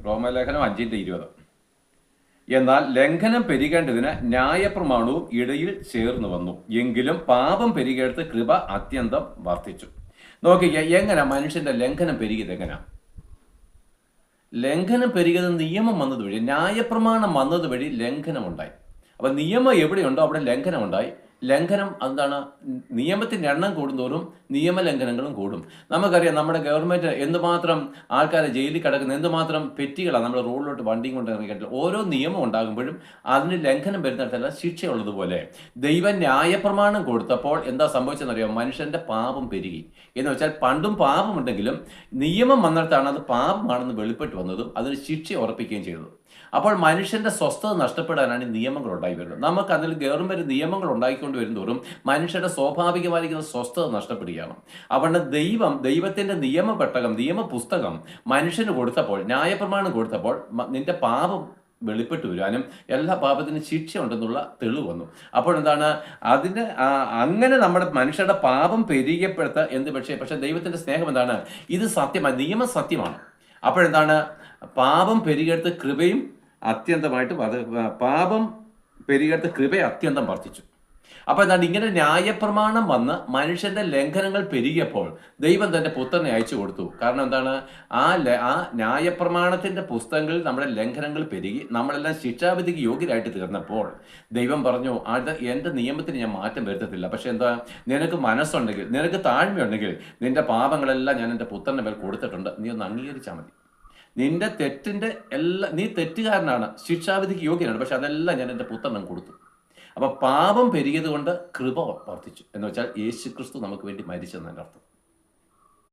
റോമലേഖനം 5:20. എന്നാൽ ലംഘനം പെരുകേണ്ടതിന് ന്യായപ്രമാണവും ഇടയിൽ ചേർന്ന് വന്നു, എങ്കിലും പാപം പെരുകേടത്ത് കൃപ അത്യന്തം വർദ്ധിച്ചു. നോക്കിക്കുക, എങ്ങനെ മനുഷ്യന്റെ ലംഘനം പെരുകിയത്? എങ്ങനെ ലംഘനം പെരുകിയത്? നിയമം വന്നത് വഴി, ന്യായപ്രമാണം വന്നത് വഴി ലംഘനം ഉണ്ടായി. അപ്പൊ നിയമം എവിടെയുണ്ടോ അവിടെ ലംഘനം ഉണ്ടായി. ലംഘനം എന്താണ്? നിയമത്തിൻ്റെ എണ്ണം കൂടുന്തോറും നിയമലംഘനങ്ങളും കൂടും. നമുക്കറിയാം, നമ്മുടെ ഗവൺമെൻറ് എന്തുമാത്രം ആൾക്കാരെ ജയിലിൽ കിടക്കുന്ന, എന്തുമാത്രം പെറ്റികളാണ് നമ്മുടെ റോഡിലോട്ട് വണ്ടിയും കൊണ്ട് ഇറങ്ങിയിട്ട്. ഓരോ നിയമം ഉണ്ടാകുമ്പോഴും അതിന് ലംഘനം വരുന്നിടത്തല്ല ശിക്ഷയുള്ളതുപോലെ ദൈവം ന്യായപ്രമാണം കൊടുത്തപ്പോൾ എന്താ സംഭവിച്ചെന്നറിയാം? മനുഷ്യൻ്റെ പാപം പെരുകി. എന്ന് വെച്ചാൽ പണ്ടും പാപമുണ്ടെങ്കിലും നിയമം വന്നിടത്താണ് അത് പാപമാണെന്ന് വെളിപ്പെട്ട് വന്നതും അതിന് ശിക്ഷ ഉറപ്പിക്കുകയും ചെയ്തത്. അപ്പോൾ മനുഷ്യന്റെ സ്വസ്ഥത നഷ്ടപ്പെടാനാണ് ഈ നിയമങ്ങൾ ഉണ്ടായി വരുന്നത്. നമുക്ക് അതിൽ ഗവൺമെന്റ് നിയമങ്ങൾ ഉണ്ടായിക്കൊണ്ട് വരുന്നതോറും മനുഷ്യരുടെ സ്വാഭാവികമായിരിക്കുന്ന സ്വസ്ഥത നഷ്ടപ്പെടുകയാണ്. അതുകൊണ്ട് ദൈവത്തിന്റെ നിയമപെട്ടകം, നിയമപുസ്തകം മനുഷ്യന് കൊടുത്തപ്പോൾ, ന്യായപ്രമാണം കൊടുത്തപ്പോൾ നിന്റെ പാപം വെളിപ്പെട്ട് വരാനും എല്ലാ പാപത്തിനും ശിക്ഷ ഉണ്ടെന്നുള്ള തെളിവ് വന്നു. അപ്പോൾ എന്താണ് അതിന് അങ്ങനെ നമ്മുടെ മനുഷ്യരുടെ പാപം പെരുകപ്പെടുത്ത എന്ത്? പക്ഷേ ദൈവത്തിന്റെ സ്നേഹം എന്താണ്? ഇത് സത്യമാണ്, നിയമം സത്യമാണ്. അപ്പോഴെന്താണ്? പാപം പെരുകെടുത്ത് കൃപയും അത്യന്തമായിട്ട് പാപം പെരുകെടുത്ത് കൃപയെ അത്യന്തം വർദ്ധിച്ചു. അപ്പോൾ എന്താണ്? ഇങ്ങനെ ന്യായപ്രമാണം വന്ന് മനുഷ്യന്റെ ലംഘനങ്ങൾ പെരുകിയപ്പോൾ ദൈവം തന്റെ പുത്രനെ അയച്ചു കൊടുത്തു. കാരണം എന്താണ്? ആ ന്യായപ്രമാണത്തിന്റെ പുസ്തകങ്ങളിൽ നമ്മുടെ ലംഘനങ്ങൾ പെരുകി നമ്മളെല്ലാം ശിക്ഷാവിധിക്ക് യോഗ്യരായിട്ട് തീർന്നപ്പോൾ ദൈവം പറഞ്ഞു, അത് എൻ്റെ നിയമത്തിന് ഞാൻ മാറ്റം വരുത്തത്തില്ല. പക്ഷെ എന്താ? നിനക്ക് മനസ്സുണ്ടെങ്കിൽ, നിനക്ക് താഴ്മയുണ്ടെങ്കിൽ നിന്റെ പാപങ്ങളെല്ലാം ഞാൻ എൻ്റെ പുത്രന്റെ മേൽ കൊടുത്തിട്ടുണ്ട്, നീ ഒന്ന് അംഗീകരിച്ചാൽ മതി. നിന്റെ തെറ്റിന്റെ എല്ലാം, നീ തെറ്റുകാരനാണ്, ശിക്ഷാവിധിക്ക് യോഗ്യനാണ്, പക്ഷെ അതെല്ലാം ഞാൻ എൻ്റെ പുത്രനും കൊടുത്തു. അപ്പൊ പാപം പെരുകിയത് കൊണ്ട് കൃപ വർദ്ധിച്ചു എന്ന് വെച്ചാൽ യേശുക്രിസ്തു നമുക്ക് വേണ്ടി മരിച്ചെന്നതിൻ്റെ അർത്ഥം.